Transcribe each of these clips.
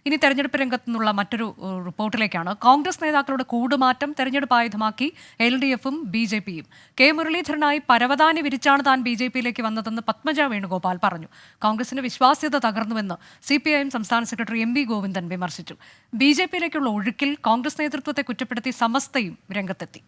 ഇനി തെരഞ്ഞെടുപ്പ് രംഗത്തു നിന്നുള്ള മറ്റൊരു റിപ്പോർട്ടിലേക്കാണ്. കോൺഗ്രസ് നേതാക്കളുടെ കൂടുമാറ്റം തെരഞ്ഞെടുപ്പ് ആയുധമാക്കി LDFും BJPയും. കെ മുരളീധരനായി പരവതാനി വിരിച്ചാണ് താൻ BJPയിലേക്ക് വന്നതെന്ന് പത്മജ വേണുഗോപാൽ പറഞ്ഞു. കോൺഗ്രസിന്റെ വിശ്വാസ്യത തകർന്നുവെന്ന് CPIM സംസ്ഥാന സെക്രട്ടറി MV ഗോവിന്ദൻ വിമർശിച്ചു. BJPയിലേക്കുള്ള ഒഴുക്കിൽ കോൺഗ്രസ് നേതൃത്വത്തെ കുറ്റപ്പെടുത്തി സമസ്തയും രംഗത്തെത്തി.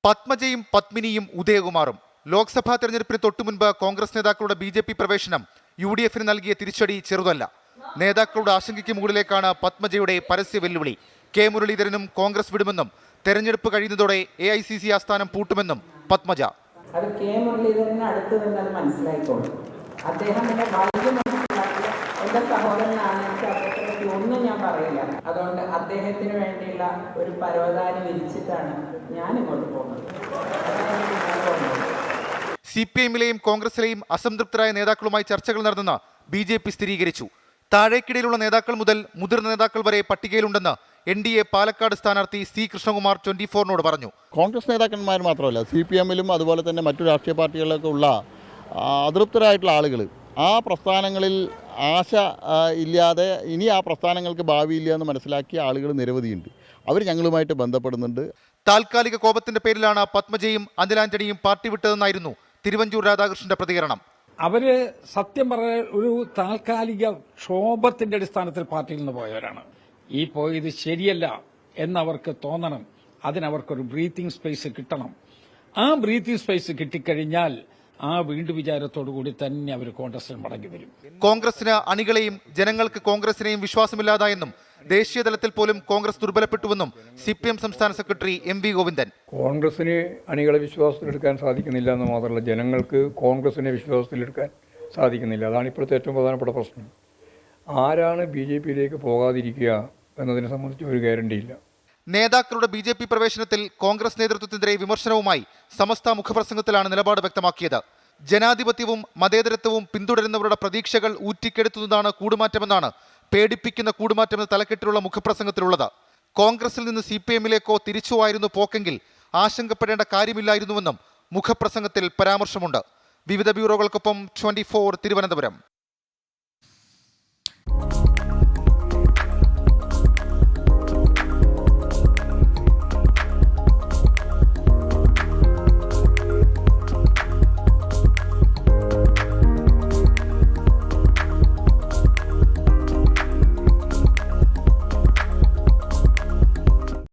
പത്മജയും പത്മിനിയും ഉദയകുമാറും ലോക്സഭാ തെരഞ്ഞെടുപ്പിന് തൊട്ടുമുൻപ് കോൺഗ്രസ് നേതാക്കളുടെ BJP പ്രവേശനം UDFിന് നൽകിയ തിരിച്ചടി ചെറുതല്ല. നേതാക്കളുടെ ആശങ്കയ്ക്ക് മുകളിലേക്കാണ് പത്മജയുടെ പരസ്യ വെല്ലുവിളി. കെ മുരളീധരനും കോൺഗ്രസ് വിടുമെന്നും തെരഞ്ഞെടുപ്പ് കഴിയുന്നതോടെ AICC ആസ്ഥാനം പൂട്ടുമെന്നും പത്മജ. അത് കെ മുരളീധരന് അടുത്ത് നിന്നത് മനസ്സിലായിക്കോളൂ. അദ്ദേഹം എന്റെ സഹോദരനാണ്. അദ്ദേഹത്തെ ഒന്നും ഞാൻ പറയില്ല. അതുകൊണ്ട് അദ്ദേഹത്തിന് വേണ്ടിയുള്ള ഒരു പരവതാനി വിരിച്ചിട്ടാണ് ഞാൻ ഇങ്ങോട്ട് പോകുന്നത്. CPIMലെയും കോൺഗ്രസിലെയും അസംതൃപ്തരായ നേതാക്കളുമായി ചർച്ചകൾ നടന്നെന്ന് BJP സ്ഥിരീകരിച്ചു. താഴേക്കിടയിലുള്ള നേതാക്കൾ മുതൽ മുതിർന്ന നേതാക്കൾ വരെ പട്ടികയിലുണ്ടെന്ന് NDA പാലക്കാട് സ്ഥാനാർത്ഥി C കൃഷ്ണകുമാർ 24നോട് പറഞ്ഞു. കോൺഗ്രസ് നേതാക്കന്മാർ മാത്രമല്ല, CPIMലും അതുപോലെ തന്നെ മറ്റു രാഷ്ട്രീയ പാർട്ടികളിലൊക്കെ ഉള്ള അതൃപ്തരായിട്ടുള്ള ആളുകൾ ആ പ്രസ്ഥാനങ്ങളിൽ ആശ ഇല്ലാതെ ഇനി ആ പ്രസ്ഥാനങ്ങൾക്ക് ഭാവിയില്ല എന്ന് മനസ്സിലാക്കിയ ആളുകൾ നിരവധിയുണ്ട്. അവർ ഞങ്ങളുമായിട്ട് ബന്ധപ്പെടുന്നുണ്ട്. താൽക്കാലിക കോപത്തിന്റെ പേരിലാണ് പത്മജയും അനിൽ ആന്റണിയും പാർട്ടി വിട്ടതെന്നായിരുന്നു തിരുവഞ്ചൂർ രാധാകൃഷ്ണന്റെ പ്രതികരണം. അവര് സത്യം പറഞ്ഞ ഒരു താൽക്കാലിക ക്ഷോഭത്തിന്റെ അടിസ്ഥാനത്തിൽ പാർട്ടിയിൽ നിന്ന് പോയവരാണ്. ഈ പോയത് ശരിയല്ല എന്നവർക്ക് തോന്നണം. അതിനവർക്കൊരു ബ്രീത്തിങ് സ്പേസ് കിട്ടണം. ആ ബ്രീത്തിങ് സ്പേസ് കിട്ടിക്കഴിഞ്ഞാൽ ആ വീണ്ടും വിചാരത്തോടുകൂടി തന്നെ അവർ കോൺഗ്രസിൽ മടങ്ങി വരും. കോൺഗ്രസിന് അണികളെയും ജനങ്ങൾക്ക് കോൺഗ്രസിനെയും വിശ്വാസമില്ലാതായെന്നും ദേശീയ തലത്തിൽ പോലും കോൺഗ്രസ് ദുർബലപ്പെട്ടുവെന്നും CPIM സംസ്ഥാന സെക്രട്ടറി MV ഗോവിന്ദൻ. കോൺഗ്രസിന് അണികളെ വിശ്വാസത്തിലെടുക്കാൻ സാധിക്കുന്നില്ല എന്ന് മാത്രമല്ല, ജനങ്ങൾക്ക് കോൺഗ്രസിനെ വിശ്വാസത്തിലെടുക്കാൻ സാധിക്കുന്നില്ല. അതാണ് ഇപ്പോഴത്തെ ഏറ്റവും പ്രധാനപ്പെട്ട പ്രശ്നം. ആരാണ് BJPയിലേക്ക് പോകാതിരിക്കുക എന്നതിനെ സംബന്ധിച്ച് ഒരു ഗ്യാരണ്ടിയില്ല. നേതാക്കളുടെ BJP പ്രവേശനത്തിൽ കോൺഗ്രസ് നേതൃത്വത്തിനെതിരെ വിമർശനവുമായി സമസ്ത മുഖപ്രസംഗത്തിലാണ് നിലപാട് വ്യക്തമാക്കിയത്. ജനാധിപത്യവും മതേതരത്വവും പിന്തുടരുന്നവരുടെ പ്രതീക്ഷകൾ ഊറ്റിക്കെടുത്തുന്നതാണ് കൂടുമാറ്റമെന്നാണ് പേടിപ്പിക്കുന്ന കൂടുമാറ്റമെന്ന തലക്കെട്ടിലുള്ള മുഖപ്രസംഗത്തിലുള്ളത്. കോൺഗ്രസിൽ നിന്ന് CPIMലേക്കോ തിരിച്ചോ ആയിരുന്നു പോക്കെങ്കിൽ ആശങ്കപ്പെടേണ്ട കാര്യമില്ലായിരുന്നുവെന്നും മുഖപ്രസംഗത്തിൽ പരാമർശമുണ്ട്. വിവിധ ബ്യൂറോകൾക്കൊപ്പം 24 തിരുവനന്തപുരം.